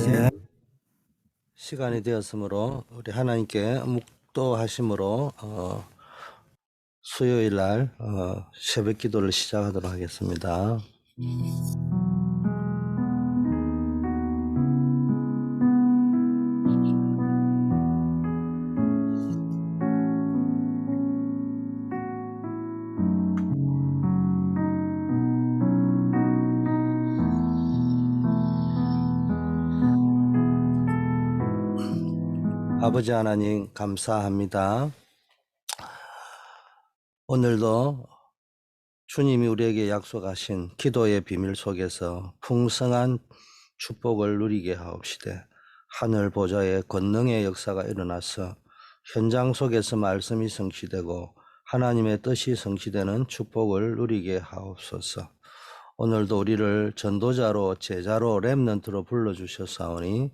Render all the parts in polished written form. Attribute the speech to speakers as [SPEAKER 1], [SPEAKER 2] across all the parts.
[SPEAKER 1] 이제 시간이 되었으므로 우리 하나님께 묵도하심으로 수요일 날 새벽 기도를 시작하도록 하겠습니다. 아버지 하나님 감사합니다. 오늘도 주님이 우리에게 약속하신 기도의 비밀 속에서 풍성한 축복을 누리게 하옵시되 하늘 보좌의 권능의 역사가 일어나서 현장 속에서 말씀이 성취되고 하나님의 뜻이 성취되는 축복을 누리게 하옵소서. 오늘도 우리를 전도자로 제자로 렘넌트로 불러주셨사오니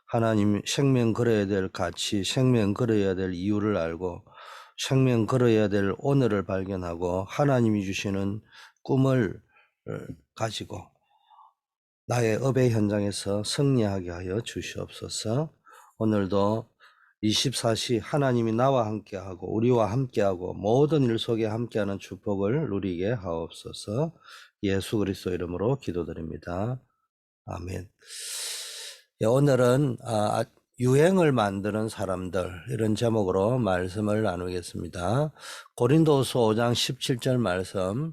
[SPEAKER 1] 하나님 생명 걸어야 될 가치, 생명 걸어야 될 이유를 알고 생명 걸어야 될 오늘을 발견하고 하나님이 주시는 꿈을 가지고 나의 업의 현장에서 승리하게 하여 주시옵소서. 오늘도 24시 하나님이 나와 함께하고 우리와 함께하고 모든 일 속에 함께하는 축복을 누리게 하옵소서. 예수 그리스도 이름으로 기도드립니다. 아멘. 오늘은 유행을 만드는 사람들, 이런 제목으로 말씀을 나누겠습니다. 고린도후서 5장 17절 말씀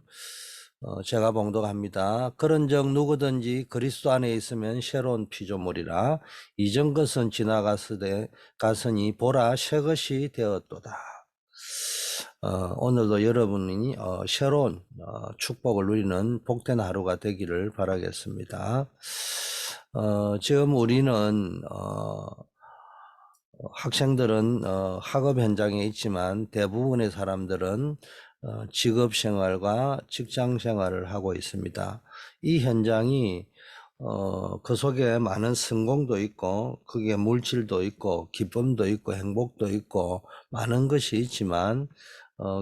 [SPEAKER 1] 제가 봉독합니다. 그런즉 누구든지 그리스도 안에 있으면 새로운 피조물이라 이전 것은 지나갔으니 보라 새 것이 되었도다. 오늘도 여러분이 새로운 축복을 누리는 복된 하루가 되기를 바라겠습니다. 지금 우리는 학생들은 학업 현장에 있지만 대부분의 사람들은 직업 생활과 직장 생활을 하고 있습니다. 이 현장이 그 속에 많은 성공도 있고 그게 물질도 있고 기쁨도 있고 행복도 있고 많은 것이 있지만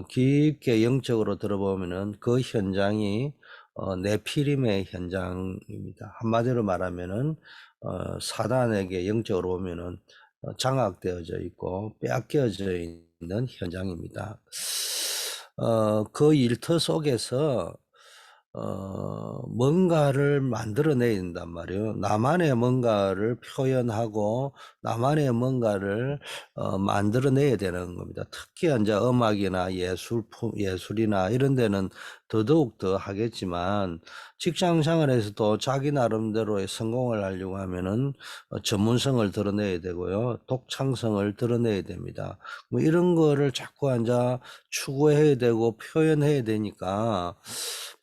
[SPEAKER 1] 깊게 영적으로 들어보면은 그 현장이 네피림의 현장입니다. 한마디로 말하면은 사단에게 영적으로 보면은 장악되어져 있고 빼앗겨져 있는 현장입니다. 그 일터 속에서 뭔가를 만들어내야 된단 말이에요. 나만의 뭔가를 표현하고 나만의 뭔가를 만들어내야 되는 겁니다. 특히 이제 음악이나 예술이나 이런 데는 더더욱 더 하겠지만 직장 생활에서도 자기 나름대로의 성공을 하려고 하면은 전문성을 드러내야 되고요. 독창성을 드러내야 됩니다. 뭐 이런 거를 자꾸 추구해야 되고 표현해야 되니까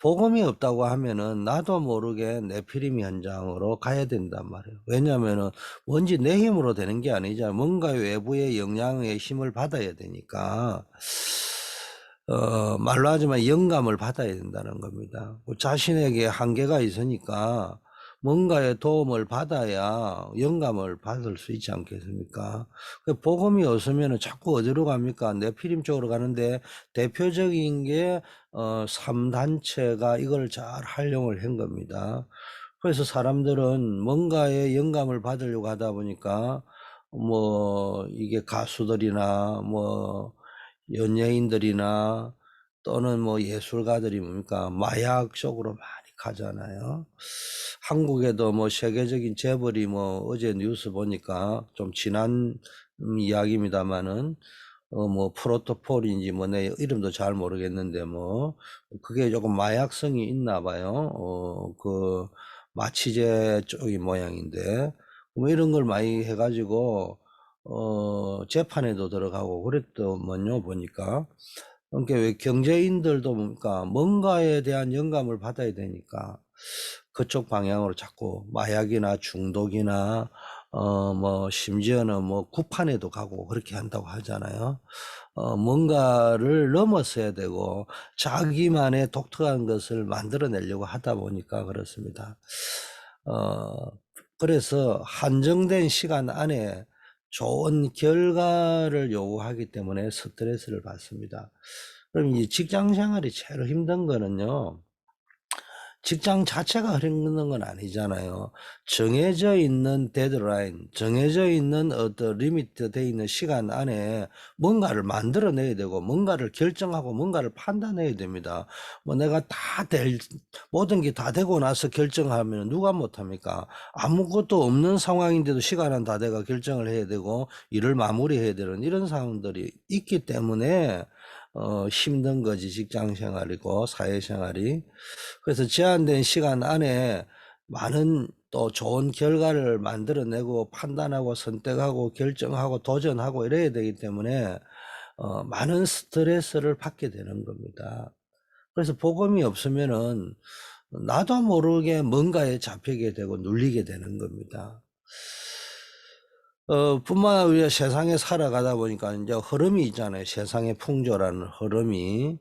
[SPEAKER 1] 복음이 없다고 하면은 나도 모르게 네피림 현장으로 가야 된단 말이에요. 왜냐하면은 뭔지 내 힘으로 되는 게 아니잖아요. 뭔가 외부의 영향의 힘을 받아야 되니까 말로 하지만 영감을 받아야 된다는 겁니다. 자신에게 한계가 있으니까 뭔가의 도움을 받아야 영감을 받을 수 있지 않겠습니까? 복음이 없으면 자꾸 어디로 갑니까? 네피림 쪽으로 가는데 대표적인 게 3단체가 이걸 잘 활용을 한 겁니다. 그래서 사람들은 뭔가의 영감을 받으려고 하다 보니까 뭐 이게 가수들이나 뭐 연예인들이나 또는 뭐 예술가들이 뭡니까 마약 쪽으로 많이 가잖아요. 한국에도 뭐 세계적인 재벌이 뭐 어제 뉴스 보니까 좀 지난 이야기입니다만은 뭐 프로토폴인지 뭐 내 이름도 잘 모르겠는데 뭐 그게 조금 마약성이 있나 봐요. 그 마취제 쪽이 모양인데 뭐 이런 걸 많이 해가지고 재판에도 들어가고 그랬더만요 보니까. 그러니까 왜 경제인들도 뭡니까 뭔가에 대한 영감을 받아야 되니까 그쪽 방향으로 자꾸 마약이나 중독이나 뭐 심지어는 뭐 구판에도 가고 그렇게 한다고 하잖아요. 뭔가를 넘어서야 되고 자기만의 독특한 것을 만들어내려고 하다 보니까 그렇습니다. 그래서 한정된 시간 안에 좋은 결과를 요구하기 때문에 스트레스를 받습니다. 그럼 이 직장 생활이 제일 힘든 거는요.
[SPEAKER 2] 직장 자체가 흐르는 건 아니잖아요. 정해져 있는 데드라인, 정해져 있는 어떤 리미트 돼 있는 시간 안에 뭔가를 만들어내야 되고, 뭔가를 결정하고, 뭔가를 판단해야 됩니다. 뭐 내가 모든 게 다 되고 나서 결정하면 누가 못합니까? 아무것도 없는 상황인데도 시간은 다 돼가 결정을 해야 되고, 일을 마무리해야 되는 이런 상황들이 있기 때문에, 힘든 거지, 직장 생활이고, 사회 생활이. 그래서 제한된 시간 안에 많은 또 좋은 결과를 만들어내고 판단하고 선택하고 결정하고 도전하고 이래야 되기 때문에 많은 스트레스를 받게 되는 겁니다. 그래서 복음이 없으면은 나도 모르게 뭔가에 잡히게 되고 눌리게 되는 겁니다. 뿐만 아니라 우리가 세상에 살아가다 보니까 이제 흐름이 있잖아요. 세상의 풍조라는 흐름이.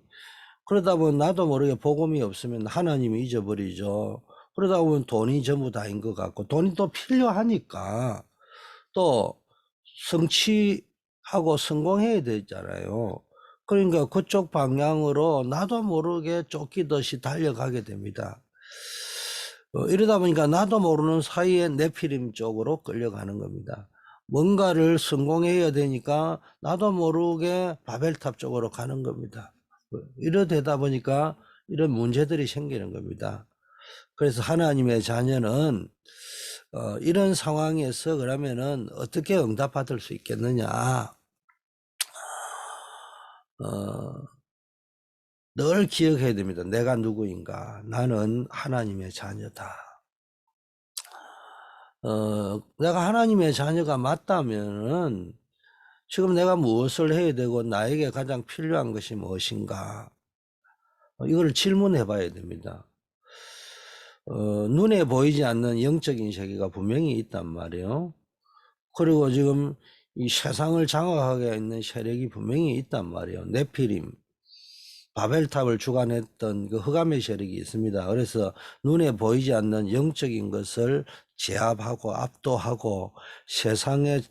[SPEAKER 2] 그러다 보면 나도 모르게 복음이 없으면 하나님이 잊어버리죠. 그러다 보면 돈이 전부 다인 것 같고, 돈이 또 필요하니까 또 성취하고 성공해야 되잖아요. 그러니까 그쪽 방향으로 나도 모르게 쫓기듯이 달려가게 됩니다. 이러다 보니까 나도 모르는 사이에 네피림 쪽으로 끌려가는 겁니다. 뭔가를 성공해야 되니까 나도 모르게 바벨탑 쪽으로 가는 겁니다. 이러되다 보니까 이런 문제들이 생기는 겁니다. 그래서 하나님의 자녀는 이런 상황에서 그러면은 어떻게 응답받을 수 있겠느냐? 늘 기억해야 됩니다. 내가 누구인가? 나는 하나님의 자녀다. 내가 하나님의 자녀가 맞다면은 지금 내가 무엇을 해야 되고 나에게 가장 필요한 것이 무엇인가? 이걸 질문해 봐야 됩니다. 눈에 보이지 않는 영적인 세계가 분명히 있단 말이에요. 그리고 지금 이 세상을 장악하게 있는 세력이 분명히 있단 말이에요. 네피림, 바벨탑을 주관했던 그 흑암의 세력이 있습니다. 그래서 눈에 보이지 않는 영적인 것을 제압하고 압도하고 세상에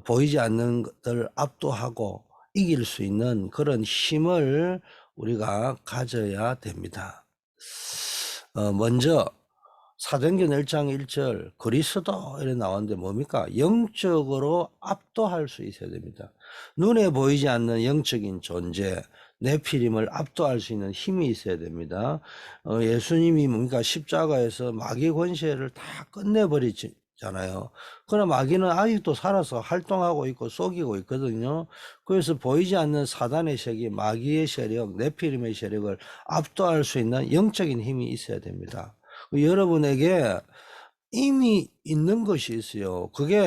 [SPEAKER 2] 보이지 않는 것들을 압도하고 이길 수 있는 그런 힘을 우리가 가져야 됩니다. 먼저 사도행전 1장 1절 그리스도 이렇게 나왔는데 뭡니까? 영적으로 압도할 수 있어야 됩니다. 눈에 보이지 않는 영적인 존재, 네피림을 압도할 수 있는 힘이 있어야 됩니다. 예수님이 뭡니까? 십자가에서 마귀 권세를 다 끝내버리잖아요. 그러나 마귀는 아직도 살아서 활동하고 있고 속이고 있거든요. 그래서 보이지 않는 사단의 세계, 마귀의 세력, 네피림의 세력을 압도할 수 있는 영적인 힘이 있어야 됩니다. 여러분에게 이미 있는 것이 있어요. 그게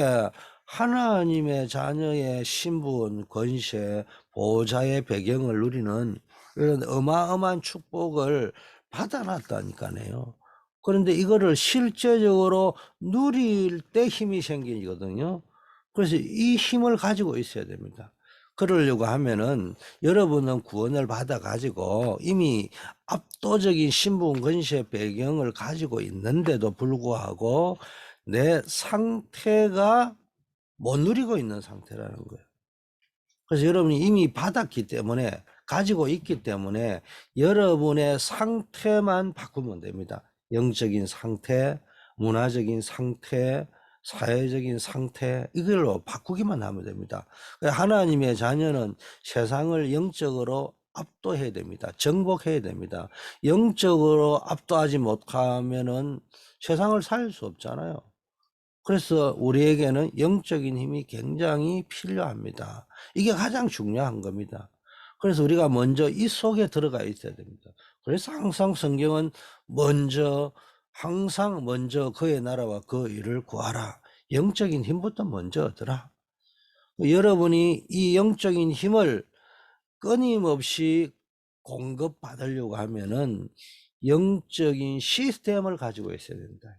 [SPEAKER 2] 하나님의 자녀의 신분, 권세, 보호자의 배경을 누리는 이런 어마어마한 축복을 받아놨다니까요. 그런데 이거를 실제적으로 누릴 때 힘이 생기거든요. 그래서 이 힘을 가지고 있어야 됩니다. 그러려고 하면은 여러분은 구원을 받아 가지고 이미 압도적인 신분 권세 배경을 가지고 있는데도 불구하고 내 상태가 못 누리고 있는 상태라는 거예요. 그래서 여러분이 이미 받았기 때문에 가지고 있기 때문에 여러분의 상태만 바꾸면 됩니다. 영적인 상태, 문화적인 상태, 사회적인 상태 이걸로 바꾸기만 하면 됩니다. 하나님의 자녀는 세상을 영적으로 압도해야 됩니다. 정복해야 됩니다. 영적으로 압도하지 못하면은 세상을 살 수 없잖아요. 그래서 우리에게는 영적인 힘이 굉장히 필요합니다. 이게 가장 중요한 겁니다. 그래서 우리가 먼저 이 속에 들어가 있어야 됩니다. 그래서 항상 성경은 항상 먼저 그의 나라와 그 일을 구하라. 영적인 힘부터 먼저 얻으라. 여러분이 이 영적인 힘을 끊임없이 공급받으려고 하면은 영적인 시스템을 가지고 있어야 된다.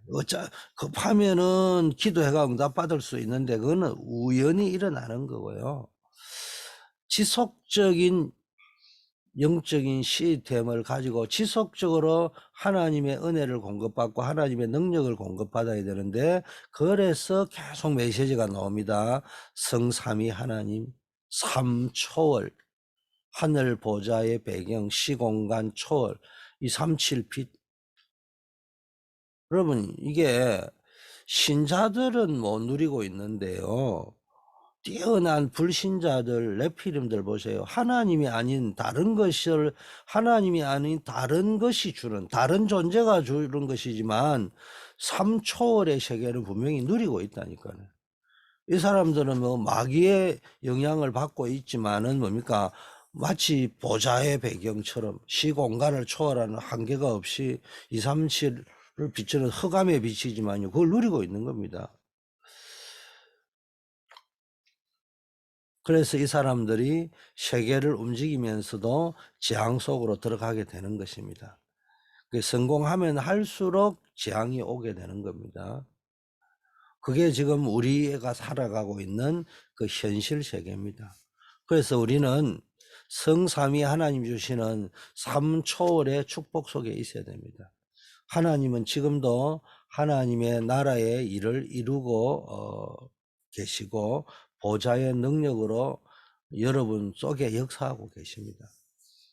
[SPEAKER 2] 급하면은 기도해가 응답받을 수 있는데 그거는 우연히 일어나는 거고요. 지속적인 영적인 시스템을 가지고 지속적으로 하나님의 은혜를 공급받고 하나님의 능력을 공급받아야 되는데 그래서 계속 메시지가 나옵니다. 성삼위 하나님, 삼초월, 하늘 보좌의 배경, 시공간 초월, 이 3, 7빛
[SPEAKER 1] 여러분, 이게 신자들은 못 누리고 있는데요. 뛰어난 불신자들, 네피림들 보세요. 하나님이 아닌 다른 것이 주는, 다른 존재가 주는 것이지만, 삼초월의 세계를 분명히 누리고 있다니까요. 이 사람들은 뭐 마귀의 영향을 받고 있지만은 뭡니까? 마치 보좌의 배경처럼 시공간을 초월하는 한계가 없이 237을 비추는 흑암에 비치지만요. 그걸 누리고 있는 겁니다. 그래서 이 사람들이 세계를 움직이면서도 재앙 속으로 들어가게 되는 것입니다. 성공하면 할수록 재앙이 오게 되는 겁니다. 그게 지금 우리가 살아가고 있는 그 현실 세계입니다. 그래서 우리는 성삼위 하나님 주시는 삼초월의 축복 속에 있어야 됩니다. 하나님은 지금도 하나님의 나라의 일을 이루고 계시고 보좌의 능력으로 여러분 속에 역사하고 계십니다.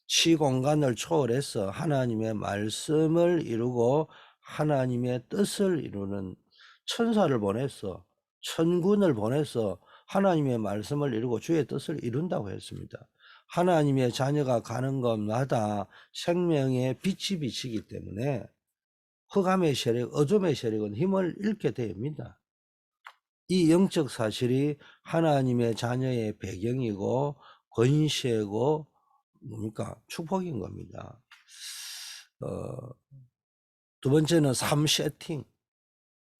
[SPEAKER 1] 시공간을 초월해서 하나님의 말씀을 이루고 하나님의 뜻을 이루는 천사를 보내서 천군을 보내서 하나님의 말씀을 이루고 주의 뜻을 이룬다고 했습니다. 하나님의 자녀가 가는 곳마다 생명의 빛이 비치기 때문에 흑암의 세력, 어둠의 세력은 힘을 잃게 됩니다. 이 영적 사실이 하나님의 자녀의 배경이고 권세고 뭡니까? 축복인 겁니다. 두 번째는 삶 세팅.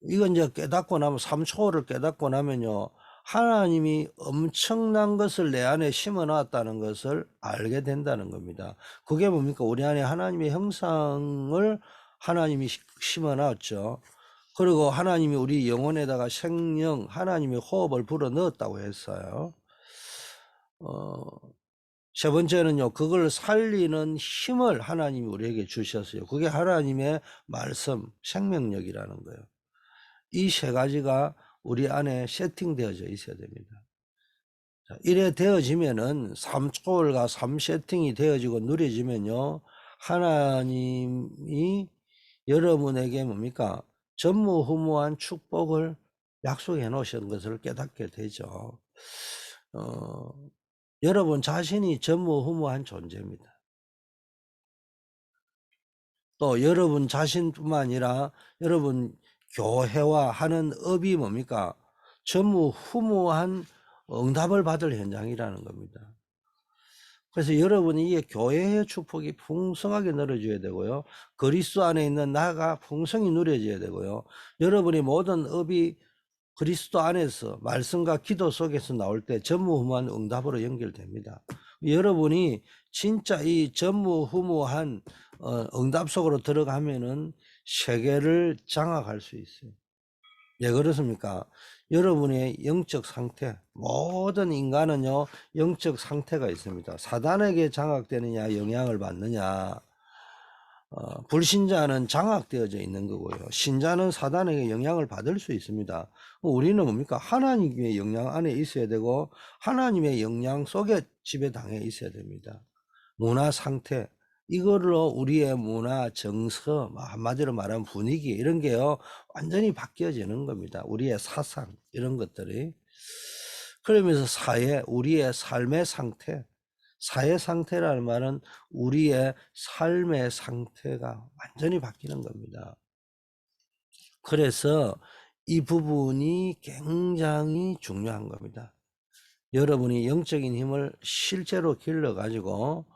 [SPEAKER 1] 이건 이제 깨닫고 나면, 삼초를 깨닫고 나면요, 하나님이 엄청난 것을 내 안에 심어 놨다는 것을 알게 된다는 겁니다. 그게 뭡니까? 우리 안에 하나님의 형상을 하나님이 심어 놨죠. 그리고 하나님이 우리 영혼에다가 생명, 하나님의 호흡을 불어 넣었다고 했어요. 세 번째는요, 그걸 살리는 힘을 하나님이 우리에게 주셨어요. 그게 하나님의 말씀, 생명력이라는 거예요. 이 세 가지가 우리 안에 세팅되어져 있어야 됩니다. 이래 되어지면은 삼초월과 삼세팅이 되어지고 누려지면요, 하나님이 여러분에게 뭡니까? 전무후무한 축복을 약속해 놓으신 것을 깨닫게 되죠. 여러분 자신이 전무후무한 존재입니다. 또 여러분 자신뿐만 아니라 여러분 교회와 하는 업이 뭡니까? 전무후무한 응답을 받을 현장이라는 겁니다. 그래서 여러분이 이게 교회의 축복이 풍성하게 늘어져야 되고요. 그리스도 안에 있는 나가 풍성히 누려져야 되고요. 여러분이 모든 업이 그리스도 안에서 말씀과 기도 속에서 나올 때 전무후무한 응답으로 연결됩니다. 여러분이 진짜 이 전무후무한 응답 속으로 들어가면은 세계를 장악할 수 있어요. 왜 그렇습니까? 여러분의 영적 상태, 모든 인간은요, 영적 상태가 있습니다. 사단에게 장악되느냐, 영향을 받느냐, 불신자는 장악되어져 있는 거고요. 신자는 사단에게 영향을 받을 수 있습니다. 우리는 뭡니까? 하나님의 영향 안에 있어야 되고, 하나님의 영향 속에 지배당해 있어야 됩니다. 문화 상태, 이걸로 우리의 문화, 정서, 한마디로 말하면 분위기, 이런 게요, 완전히 바뀌어지는 겁니다. 우리의 사상, 이런 것들이. 그러면서 사회, 우리의 삶의 상태, 사회 상태라는 말은 우리의 삶의 상태가 완전히 바뀌는 겁니다. 그래서 이 부분이 굉장히 중요한 겁니다. 여러분이 영적인 힘을 실제로 길러가지고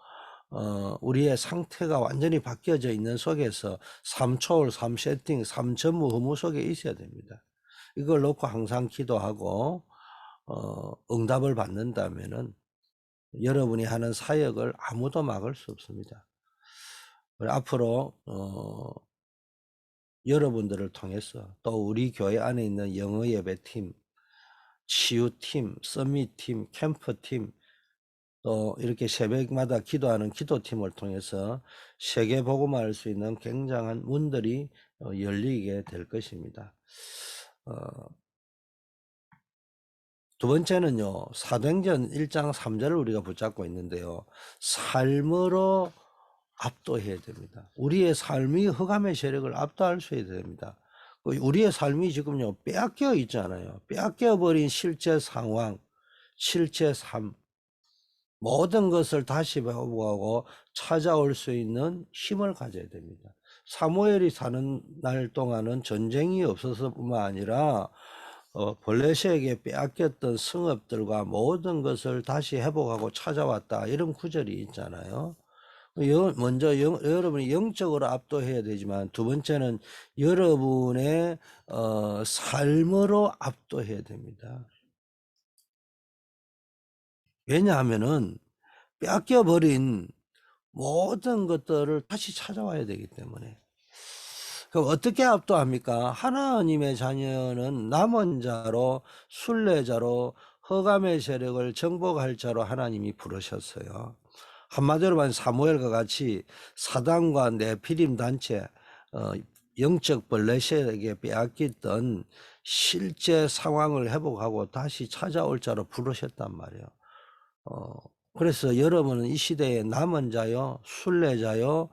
[SPEAKER 1] 우리의 상태가 완전히 바뀌어져 있는 속에서 3초월, 3세팅, 3전무 허무 속에 있어야 됩니다. 이걸 놓고 항상 기도하고 응답을 받는다면은 여러분이 하는 사역을 아무도 막을 수 없습니다. 앞으로 여러분들을 통해서 또 우리 교회 안에 있는 영어 예배팀, 치유팀, 서밋팀, 캠프팀, 또 이렇게 새벽마다 기도하는 기도팀을 통해서 세계 복음화를 할 수 있는 굉장한 문들이 열리게 될 것입니다. 두 번째는요, 사도행전 1장 3절을 우리가 붙잡고 있는데요, 삶으로 압도해야 됩니다. 우리의 삶이 흑암의 세력을 압도할 수 있어야 됩니다. 우리의 삶이 지금요 빼앗겨 있잖아요. 빼앗겨 버린 실제 상황, 실제 삶, 모든 것을 다시 회복하고 찾아올 수 있는 힘을 가져야 됩니다. 사무엘이 사는 날 동안은 전쟁이 없어서뿐만 아니라 블레셋에게 빼앗겼던 성읍들과 모든 것을 다시 회복하고 찾아왔다, 이런 구절이 있잖아요. 먼저 여러분이 영적으로 압도해야 되지만, 두 번째는 여러분의 삶으로 압도해야 됩니다. 왜냐하면은 빼앗겨버린 모든 것들을 다시 찾아와야 되기 때문에. 그럼 어떻게 압도합니까? 하나님의 자녀는 남은 자로, 순례자로, 흑암의 세력을 정복할 자로 하나님이 부르셨어요. 한마디로 말하면 사무엘과 같이 사단과 네피림 단체, 영적 블레셋에게 빼앗겼던 실제 상황을 회복하고 다시 찾아올 자로 부르셨단 말이에요. 그래서 여러분은 이 시대에 남은 자요, 순례자요,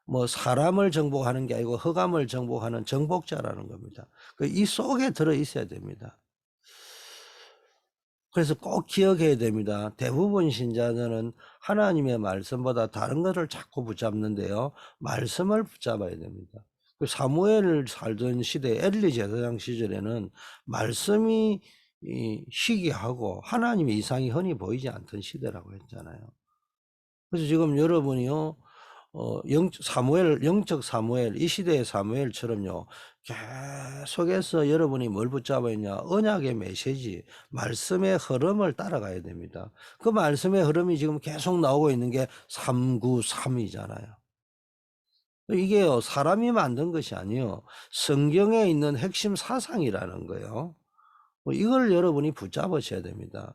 [SPEAKER 1] 뭐 사람을 정복하는 게 아니고 흑암을 정복하는 정복자라는 겁니다. 이 속에 들어 있어야 됩니다. 그래서 꼭 기억해야 됩니다. 대부분 신자들은 하나님의 말씀보다 다른 것을 자꾸 붙잡는데요, 말씀을 붙잡아야 됩니다. 사무엘을 살던 시대, 엘리 제사장 시절에는 말씀이 희귀하고 하나님의 이상이 흔히 보이지 않던 시대라고 했잖아요. 그래서 지금 여러분이요, 영적 사무엘, 이 시대의 사무엘처럼요, 계속해서 여러분이 뭘 붙잡아야 했냐, 언약의 메시지, 말씀의 흐름을 따라가야 됩니다. 그 말씀의 흐름이 지금 계속 나오고 있는 게 393이잖아요. 이게요, 사람이 만든 것이 아니요, 성경에 있는 핵심 사상이라는 거예요. 이걸 여러분이 붙잡으셔야 됩니다.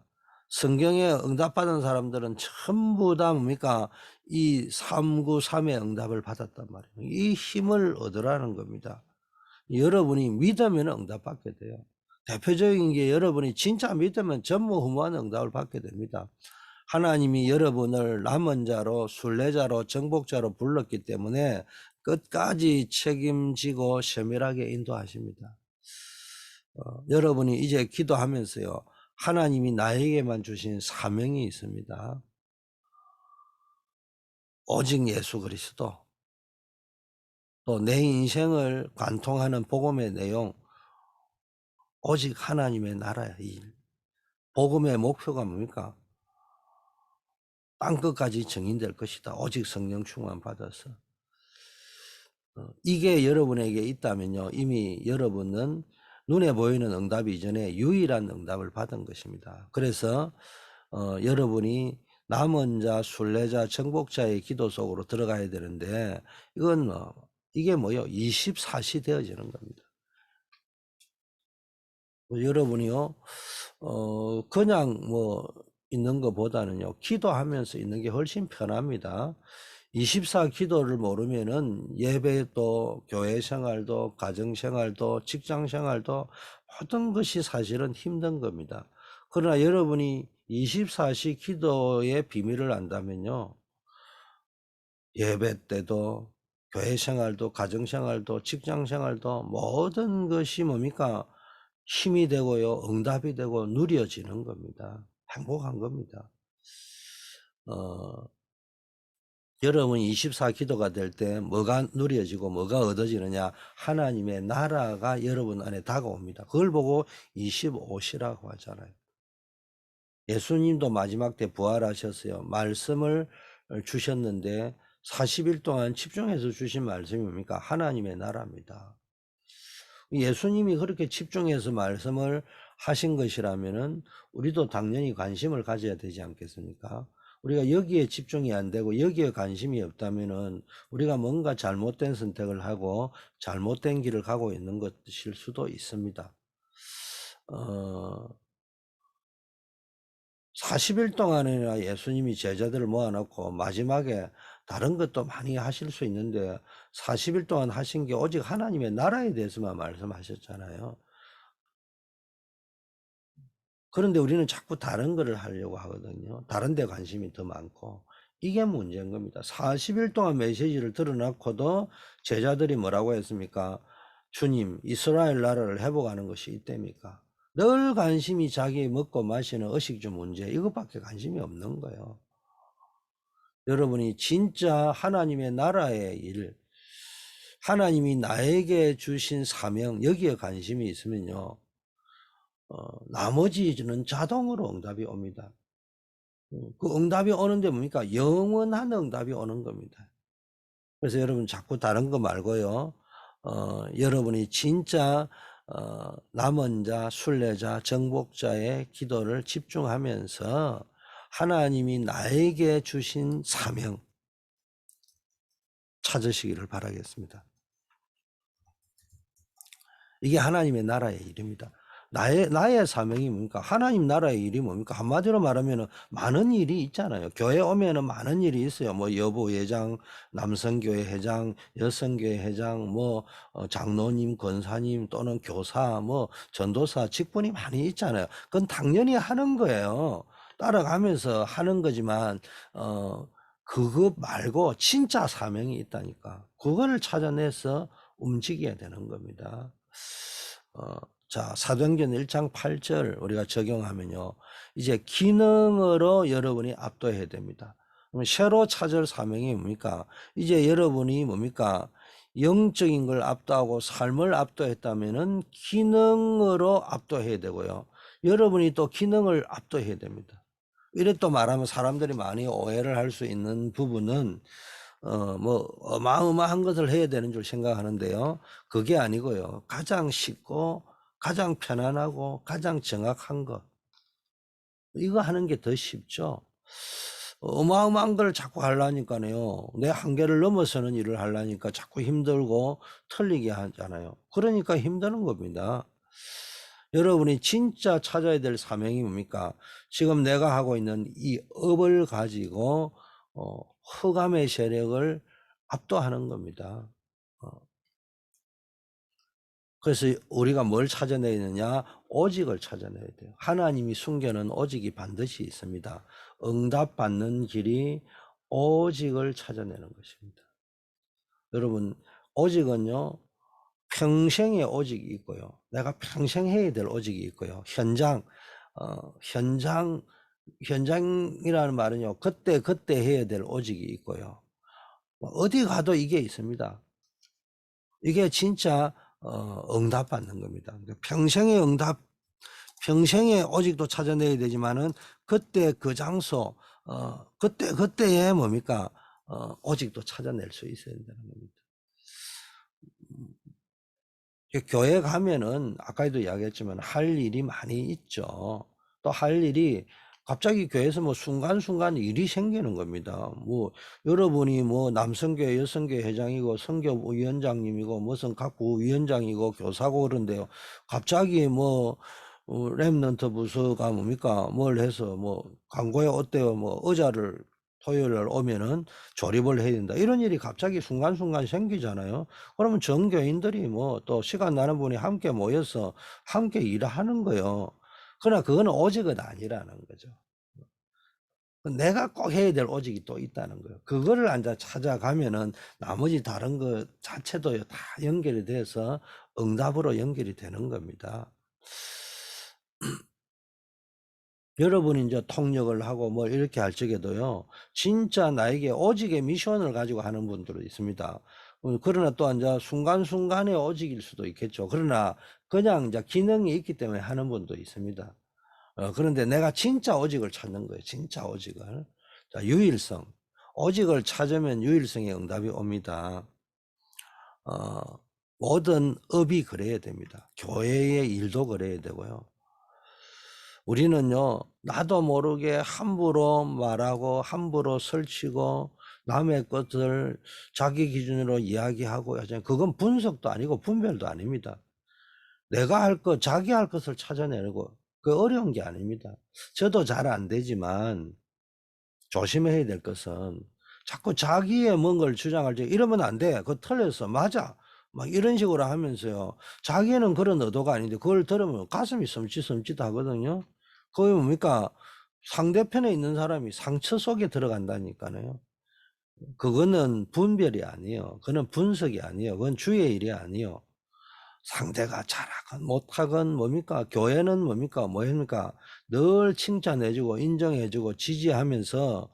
[SPEAKER 1] 성경에 응답받은 사람들은 전부 다 뭡니까? 이 393의 응답을 받았단 말이에요. 이 힘을 얻으라는 겁니다. 여러분이 믿으면 응답받게 돼요. 대표적인 게, 여러분이 진짜 믿으면 전무후무한 응답을 받게 됩니다. 하나님이 여러분을 남은 자로, 순례자로, 정복자로 불렀기 때문에 끝까지 책임지고 세밀하게 인도하십니다. 여러분이 이제 기도하면서요, 하나님이 나에게만 주신 사명이 있습니다. 오직 예수 그리스도, 또 내 인생을 관통하는 복음의 내용, 오직 하나님의 나라의 일. 복음의 목표가 뭡니까? 땅끝까지 증인될 것이다. 오직 성령 충만 받아서. 이게 여러분에게 있다면요, 이미 여러분은 눈에 보이는 응답 이전에 유일한 응답을 받은 것입니다. 그래서 여러분이 남은 자, 순례자, 정복자의 기도 속으로 들어가야 되는데, 이건 이게 뭐요? 24시 되어지는 겁니다. 여러분이요, 그냥 뭐 있는 것보다는요, 기도하면서 있는 게 훨씬 편합니다. 24 기도를 모르면은 예배도, 교회 생활도, 가정 생활도, 직장 생활도, 모든 것이 사실은 힘든 겁니다. 그러나 여러분이 24시 기도의 비밀을 안다면요, 예배 때도, 교회 생활도, 가정 생활도, 직장 생활도, 모든 것이 뭡니까? 힘이 되고요, 응답이 되고 누려지는 겁니다. 행복한 겁니다. 여러분 24 기도가 될 때 뭐가 누려지고 뭐가 얻어지느냐? 하나님의 나라가 여러분 안에 다가옵니다. 그걸 보고 25시라고 하잖아요. 예수님도 마지막 때 부활하셨어요. 말씀을 주셨는데 40일 동안 집중해서 주신 말씀이 뭡니까? 하나님의 나라입니다. 예수님이 그렇게 집중해서 말씀을 하신 것이라면은 우리도 당연히 관심을 가져야 되지 않겠습니까? 우리가 여기에 집중이 안 되고 여기에 관심이 없다면은 우리가 뭔가 잘못된 선택을 하고 잘못된 길을 가고 있는 것일 수도 있습니다. 40일 동안이나 예수님이 제자들을 모아놓고 마지막에 다른 것도 많이 하실 수 있는데 40일 동안 하신 게 오직 하나님의 나라에 대해서만 말씀하셨잖아요. 그런데 우리는 자꾸 다른 거를 하려고 하거든요. 다른 데 관심이 더 많고. 이게 문제인 겁니다. 40일 동안 메시지를 들어놓고도 제자들이 뭐라고 했습니까? 주님, 이스라엘 나라를 회복하는 것이 이때입니까? 늘 관심이 자기 먹고 마시는 의식주 문제, 이것밖에 관심이 없는 거예요. 여러분이 진짜 하나님의 나라의 일, 하나님이 나에게 주신 사명, 여기에 관심이 있으면요, 나머지는 자동으로 응답이 옵니다. 그 응답이 오는데 뭡니까? 영원한 응답이 오는 겁니다. 그래서 여러분 자꾸 다른 거 말고요. 여러분이 진짜 남은 자, 순례자, 정복자의 기도를 집중하면서 하나님이 나에게 주신 사명 찾으시기를 바라겠습니다. 이게 하나님의 나라의 일입니다. 나의 사명이 뭡니까? 하나님 나라의 일이 뭡니까? 한마디로 말하면 많은 일이 있잖아요. 교회 오면은 많은 일이 있어요. 뭐 여부 회장, 남성교회 회장, 여성교회 회장, 뭐 장로님, 권사님 또는 교사, 뭐 전도사 직분이 많이 있잖아요. 그건 당연히 하는 거예요. 따라가면서 하는 거지만 그거 말고 진짜 사명이 있다니까. 그거를 찾아내서 움직여야 되는 겁니다. 자, 사도행전 1장 8절 우리가 적용하면요. 이제 기능으로 여러분이 압도해야 됩니다. 그럼 새로 찾을 사명이 뭡니까? 이제 여러분이 뭡니까? 영적인 걸 압도하고 삶을 압도했다면은 기능으로 압도해야 되고요. 여러분이 또 기능을 압도해야 됩니다. 이래 또 말하면 사람들이 많이 오해를 할 수 있는 부분은 뭐 어마어마한 것을 해야 되는 줄 생각하는데요. 그게 아니고요. 가장 쉽고 가장 편안하고 가장 정확한 것. 이거 하는 게 더 쉽죠. 어마어마한 걸 자꾸 하려니까요. 내 한계를 넘어서는 일을 하려니까 자꾸 힘들고 틀리게 하잖아요. 그러니까 힘드는 겁니다. 여러분이 진짜 찾아야 될 사명이 뭡니까? 지금 내가 하고 있는 이 업을 가지고 흑암의 세력을 압도하는 겁니다. 그래서 우리가 뭘 찾아내야 되느냐? 오직을 찾아내야 돼요. 하나님이 숨겨놓은 오직이 반드시 있습니다. 응답받는 길이 오직을 찾아내는 것입니다. 여러분, 오직은요, 평생의 오직이 있고요. 내가 평생 해야 될 오직이 있고요. 현장이라는 말은요, 그때 해야 될 오직이 있고요. 어디 가도 이게 있습니다. 이게 진짜 응답받는 겁니다. 평생의 응답, 평생의 오직도 찾아내야 되지만은 그때 그 장소, 그때에 뭡니까? 오직도 찾아낼 수 있어야 된다는 겁니다. 교회 가면은 아까도 이야기했지만 할 일이 많이 있죠. 또 할 일이 갑자기 교회에서 뭐 순간순간 일이 생기는 겁니다. 뭐 여러분이 뭐 남성교회, 여성교회 회장이고 선교위원장님이고 무슨 각부 위원장이고 교사고 그런데요. 갑자기 뭐 렘넌트 부서가 뭡니까? 뭘 해서 뭐 광고에 어때요? 뭐 의자를 토요일 날 오면은 조립을 해야 된다. 이런 일이 갑자기 순간순간 생기잖아요. 그러면 전교인들이 뭐 또 시간 나는 분이 함께 모여서 함께 일하는 거예요. 그러나 그거는 오직은 아니라는 거죠. 내가 꼭 해야 될 오직이 또 있다는 거예요. 그거를 앉아 찾아가면은 나머지 다른 것 자체도 다 연결이 돼서 응답으로 연결이 되는 겁니다. 여러분이 이제 통역을 하고 뭐 이렇게 할 적에도요, 진짜 나에게 오직의 미션을 가지고 하는 분들도 있습니다. 그러나 또 이제 순간순간의 오직일 수도 있겠죠. 그러나 그냥 이제 기능이 있기 때문에 하는 분도 있습니다. 그런데 내가 진짜 오직을 찾는 거예요. 진짜 오직을. 자, 유일성. 오직을 찾으면 유일성의 응답이 옵니다. 모든 업이 그래야 됩니다. 교회의 일도 그래야 되고요. 우리는요, 나도 모르게 함부로 말하고 함부로 설치고 남의 것을 자기 기준으로 이야기하고 하잖아요. 그건 분석도 아니고 분별도 아닙니다. 내가 할 것, 자기 할 것을 찾아내고 그 어려운 게 아닙니다. 저도 잘 안 되지만 조심해야 될 것은 자꾸 자기의 뭔가를 주장할 때 이러면 안 돼. 그거 틀렸어. 맞아. 막 이런 식으로 하면서요. 자기는 그런 의도가 아닌데 그걸 들으면 가슴이 섬찟섬찟 하거든요. 그게 뭡니까? 상대편에 있는 사람이 상처 속에 들어간다니까요. 그거는 분별이 아니에요. 그거는 분석이 아니에요. 그건 주의 일이 아니에요. 상대가 잘하건 못하건 뭡니까? 교회는 뭡니까? 뭐입니까? 늘 칭찬해 주고 인정해 주고 지지하면서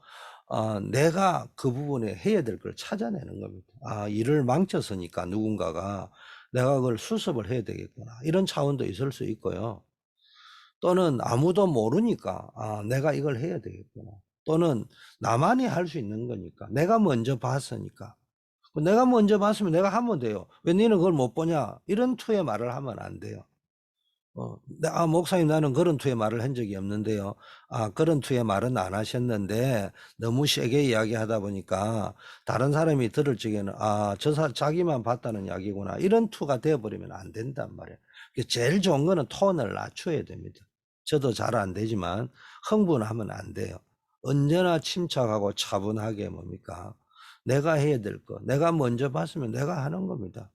[SPEAKER 1] 내가 그 부분에 해야 될 걸 찾아내는 겁니다. 일을 망쳤으니까 누군가가 내가 그걸 수습을 해야 되겠구나. 이런 차원도 있을 수 있고요. 또는 아무도 모르니까 내가 이걸 해야 되겠구나. 또는 나만이 할 수 있는 거니까. 내가 먼저 봤으니까. 내가 먼저 봤으면 내가 하면 돼요. 왜 너는 그걸 못 보냐? 이런 투의 말을 하면 안 돼요. 목사님, 나는 그런 투의 말을 한 적이 없는데요. 그런 투의 말은 안 하셨는데, 너무 세게 이야기하다 보니까, 다른 사람이 들을 적에는, 자기만 봤다는 이야기구나. 이런 투가 되어버리면 안 된단 말이에요. 제일 좋은 거는 톤을 낮춰야 됩니다. 저도 잘 안 되지만, 흥분하면 안 돼요. 언제나 침착하고 차분하게 뭡니까? 내가 해야 될 거, 내가 먼저 봤으면 내가 하는 겁니다.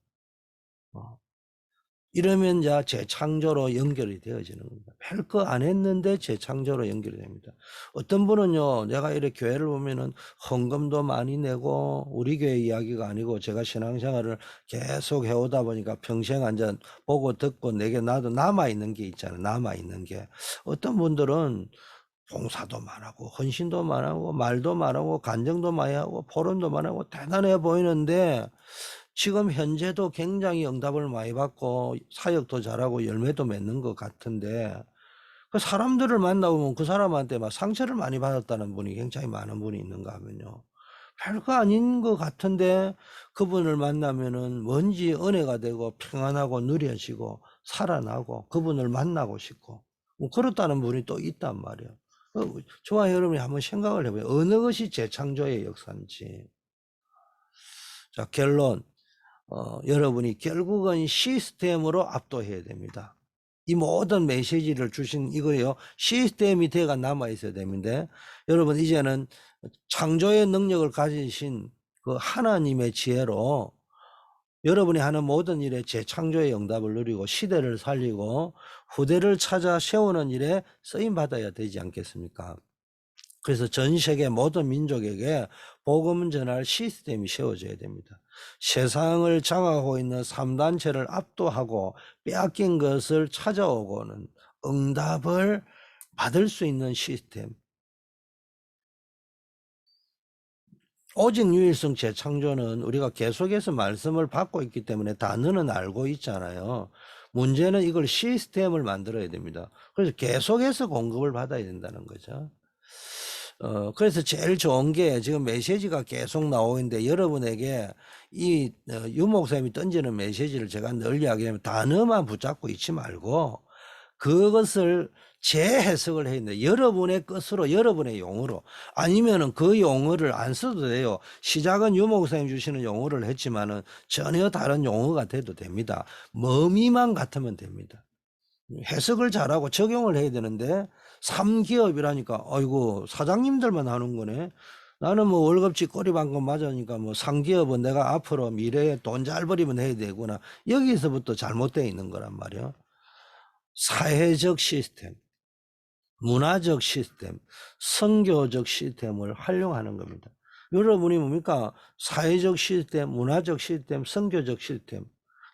[SPEAKER 1] 이러면 이제 재창조로 연결이 되어지는 겁니다. 별거 안 했는데 재창조로 연결이 됩니다. 어떤 분은요, 내가 이렇게 교회를 보면은 헌금도 많이 내고, 우리 교회 이야기가 아니고 제가 신앙생활을 계속 해오다 보니까 평생 완전 보고 듣고 내게 나도 남아있는 게 있잖아요. 남아있는 게. 어떤 분들은 봉사도 많하고, 헌신도 많하고, 말도 많하고, 간증도 많이 하고, 포럼도 많이 하고, 대단해 보이는데, 지금 현재도 굉장히 응답을 많이 받고 사역도 잘하고 열매도 맺는 것 같은데, 그 사람들을 만나보면 그 사람한테 막 상처를 많이 받았다는 분이 굉장히 많은 분이 있는가 하면요. 별거 아닌 것 같은데 그분을 만나면은 뭔지 은혜가 되고 평안하고 누려지고 살아나고 그분을 만나고 싶고 뭐 그렇다는 분이 또 있단 말이에요. 저와 여러분이 한번 생각을 해봐요. 어느 것이 재창조의 역사인지. 자, 결론. 여러분이 결국은 시스템으로 압도해야 됩니다. 이 모든 메시지를 주신 이거요, 시스템이 돼가 남아 있어야 되는데, 여러분 이제는 창조의 능력을 가지신 그 하나님의 지혜로 여러분이 하는 모든 일에 재창조의 응답을 누리고 시대를 살리고 후대를 찾아 세우는 일에 쓰임 받아야 되지 않겠습니까? 그래서 전 세계 모든 민족에게 복음 전할 시스템이 세워져야 됩니다. 세상을 장악하고 있는 3단체를 압도하고 빼앗긴 것을 찾아오고는 응답을 받을 수 있는 시스템. 오직 유일성 재창조는 우리가 계속해서 말씀을 받고 있기 때문에 단어는 알고 있잖아요. 문제는 이걸 시스템을 만들어야 됩니다. 그래서 계속해서 공급을 받아야 된다는 거죠. 그래서 제일 좋은 게 지금 메시지가 계속 나오고 있는데 여러분에게 이 유목사님이 던지는 메시지를 제가 늘 이야기하면 단어만 붙잡고 있지 말고 그것을 재해석을 해야 되는데 여러분의 것으로 여러분의 용어로 아니면은 그 용어를 안 써도 돼요. 시작은 유목사님 주시는 용어를 했지만은 전혀 다른 용어가 돼도 됩니다. 머미만 같으면 됩니다. 해석을 잘하고 적용을 해야 되는데 3기업이라니까 아이고 사장님들만 하는 거네. 나는 뭐 월급치 꼬리방금 맞으니까 뭐 3기업은 내가 앞으로 미래에 돈 잘 벌이면 해야 되구나. 여기서부터 잘못되어 있는 거란 말이야. 사회적 시스템, 문화적 시스템, 선교적 시스템을 활용하는 겁니다. 여러분이 뭡니까? 사회적 시스템, 문화적 시스템, 선교적 시스템.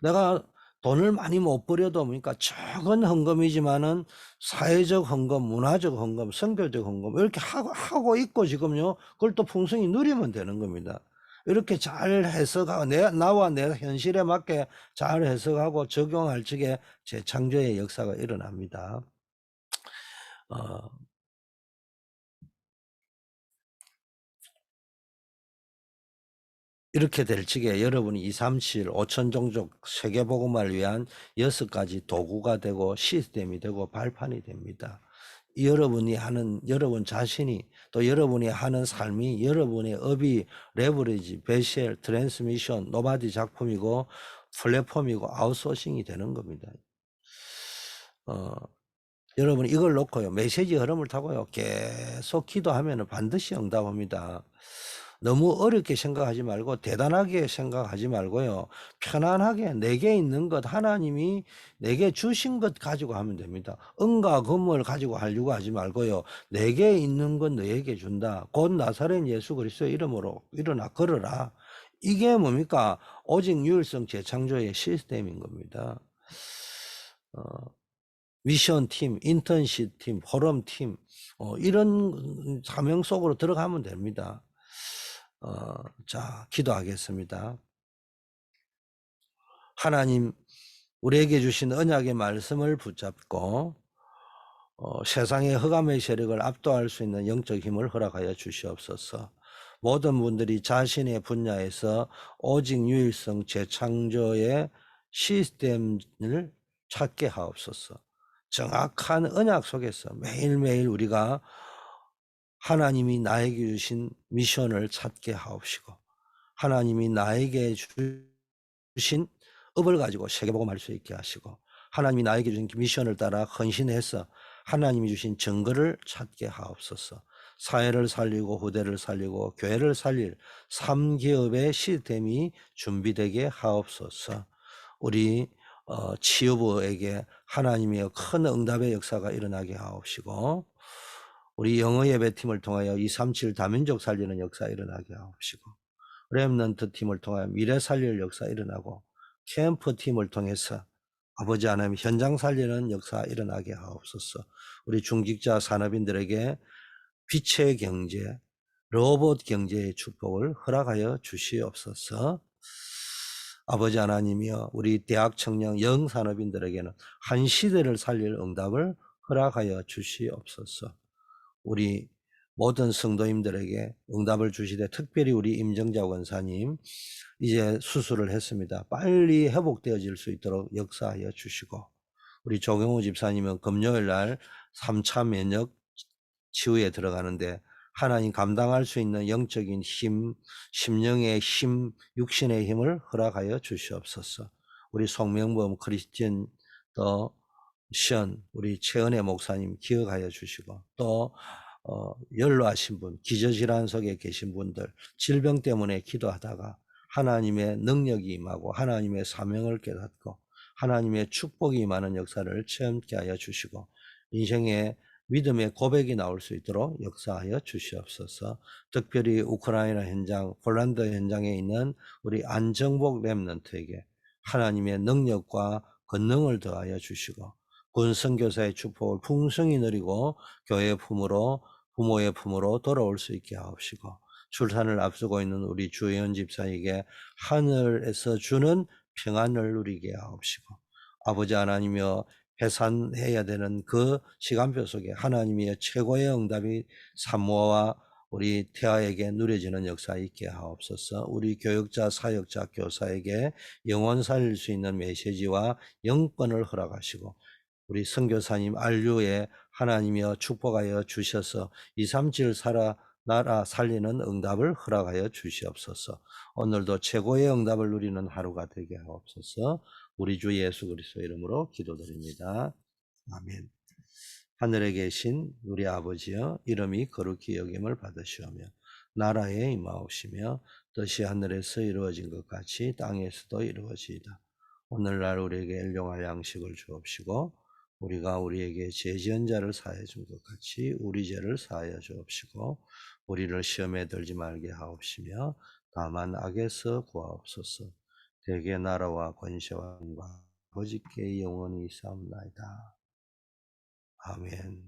[SPEAKER 1] 내가 돈을 많이 못 벌여도 뭡니까? 적은 헌금이지만은 사회적 헌금, 문화적 헌금, 선교적 헌금 이렇게 하고 있고 지금요. 그걸 또 풍성히 누리면 되는 겁니다. 이렇게 잘 해석하고 나와 내 현실에 맞게 잘 해석하고 적용할 적에 재창조의 역사가 일어납니다. 어, 이렇게 될 적에 여러분이 237 5천종족 세계복음화를 위한 6가지 도구가 되고 시스템이 되고 발판이 됩니다. 여러분이 하는 여러분 자신이 또 여러분이 하는 삶이 여러분의 업이 레버리지, 베셀, 트랜스미션, 노바디 작품이고 플랫폼이고 아웃소싱이 되는 겁니다. 여러분 이걸 놓고요. 메시지 흐름을 타고요. 계속 기도하면 반드시 응답합니다. 너무 어렵게 생각하지 말고 대단하게 생각하지 말고요. 편안하게 내게 있는 것 하나님이 내게 주신 것 가지고 하면 됩니다. 은과 금을 가지고 하려고 하지 말고요. 내게 있는 건 너에게 준다. 곧 나사렛 예수 그리스도의 이름으로 일어나 걸어라. 이게 뭡니까? 오직 유일성 재창조의 시스템인 겁니다. 미션 팀, 인턴십 팀, 포럼 팀, 이런 사명 속으로 들어가면 됩니다. 자, 기도하겠습니다. 하나님, 우리에게 주신 언약의 말씀을 붙잡고, 세상의 흑암의 세력을 압도할 수 있는 영적 힘을 허락하여 주시옵소서. 모든 분들이 자신의 분야에서 오직 유일성 재창조의 시스템을 찾게 하옵소서. 정확한 언약 속에서 매일매일 우리가 하나님이 나에게 주신 미션을 찾게 하옵시고, 하나님이 나에게 주신 업을 가지고 세계복음할 수 있게 하시고, 하나님이 나에게 주신 미션을 따라 헌신해서 하나님이 주신 증거를 찾게 하옵소서. 사회를 살리고 후대를 살리고 교회를 살릴 3기업의 시스템이 준비되게 하옵소서. 우리 치유부에게 하나님의 큰 응답의 역사가 일어나게 하옵시고, 우리 영어 예배팀을 통하여 237 다민족 살리는 역사 일어나게 하옵시고, 렘넌트 팀을 통하여 미래 살릴 역사 일어나고, 캠프 팀을 통해서 아버지 하나님 현장 살리는 역사 일어나게 하옵소서. 우리 중직자 산업인들에게 빛의 경제, 로봇 경제의 축복을 허락하여 주시옵소서. 아버지 하나님이여, 우리 대학 청년 영산업인들에게는 한 시대를 살릴 응답을 허락하여 주시옵소서. 우리 모든 성도님들에게 응답을 주시되, 특별히 우리 임정자 원사님 이제 수술을 했습니다. 빨리 회복되어질 수 있도록 역사하여 주시고, 우리 조경호 집사님은 금요일 날 3차 면역 치유에 들어가는데 하나님 감당할 수 있는 영적인 힘, 심령의 힘, 육신의 힘을 허락하여 주시옵소서. 우리 송명범 크리스천 또 션, 우리 최은혜 목사님 기억하여 주시고, 또 연로하신 분, 기저질환 속에 계신 분들, 질병 때문에 기도하다가 하나님의 능력이 임하고 하나님의 사명을 깨닫고 하나님의 축복이 임하는 역사를 체험케 하여 주시고, 인생의 믿음의 고백이 나올 수 있도록 역사하여 주시옵소서. 특별히 우크라이나 현장, 폴란드 현장에 있는 우리 안정복 렘넌트에게 하나님의 능력과 권능을 더하여 주시고, 군 선교사의 축복을 풍성히 누리고 교회의 품으로, 부모의 품으로 돌아올 수 있게 하옵시고, 출산을 앞두고 있는 우리 주혜연 집사에게 하늘에서 주는 평안을 누리게 하옵시고, 아버지 하나님이여, 해산해야 되는 그 시간표 속에 하나님의 최고의 응답이 산모와 우리 태아에게 누려지는 역사 있게 하옵소서. 우리 교육자, 사역자, 교사에게 영원 살릴 수 있는 메시지와 영권을 허락하시고, 우리 선교사님 안류에 하나님이여 축복하여 주셔서 237 나라 살리는 응답을 허락하여 주시옵소서. 오늘도 최고의 응답을 누리는 하루가 되게 하옵소서. 우리 주 예수 그리스도 이름으로 기도드립니다. 아멘. 하늘에 계신 우리 아버지여, 이름이 거룩히 여김을 받으시오며 나라에 임하옵시며 뜻이 하늘에서 이루어진 것 같이 땅에서도 이루어지이다. 오늘날 우리에게 일용할 양식을 주옵시고, 우리가 우리에게 죄 지은 자를 사하여 준 것 같이 우리 죄를 사하여 주옵시고, 우리를 시험에 들지 말게 하옵시며 다만 악에서 구하옵소서. 대개 나라와 권세와 힘과 아버지께 영원히 있사옵나이다. 아멘.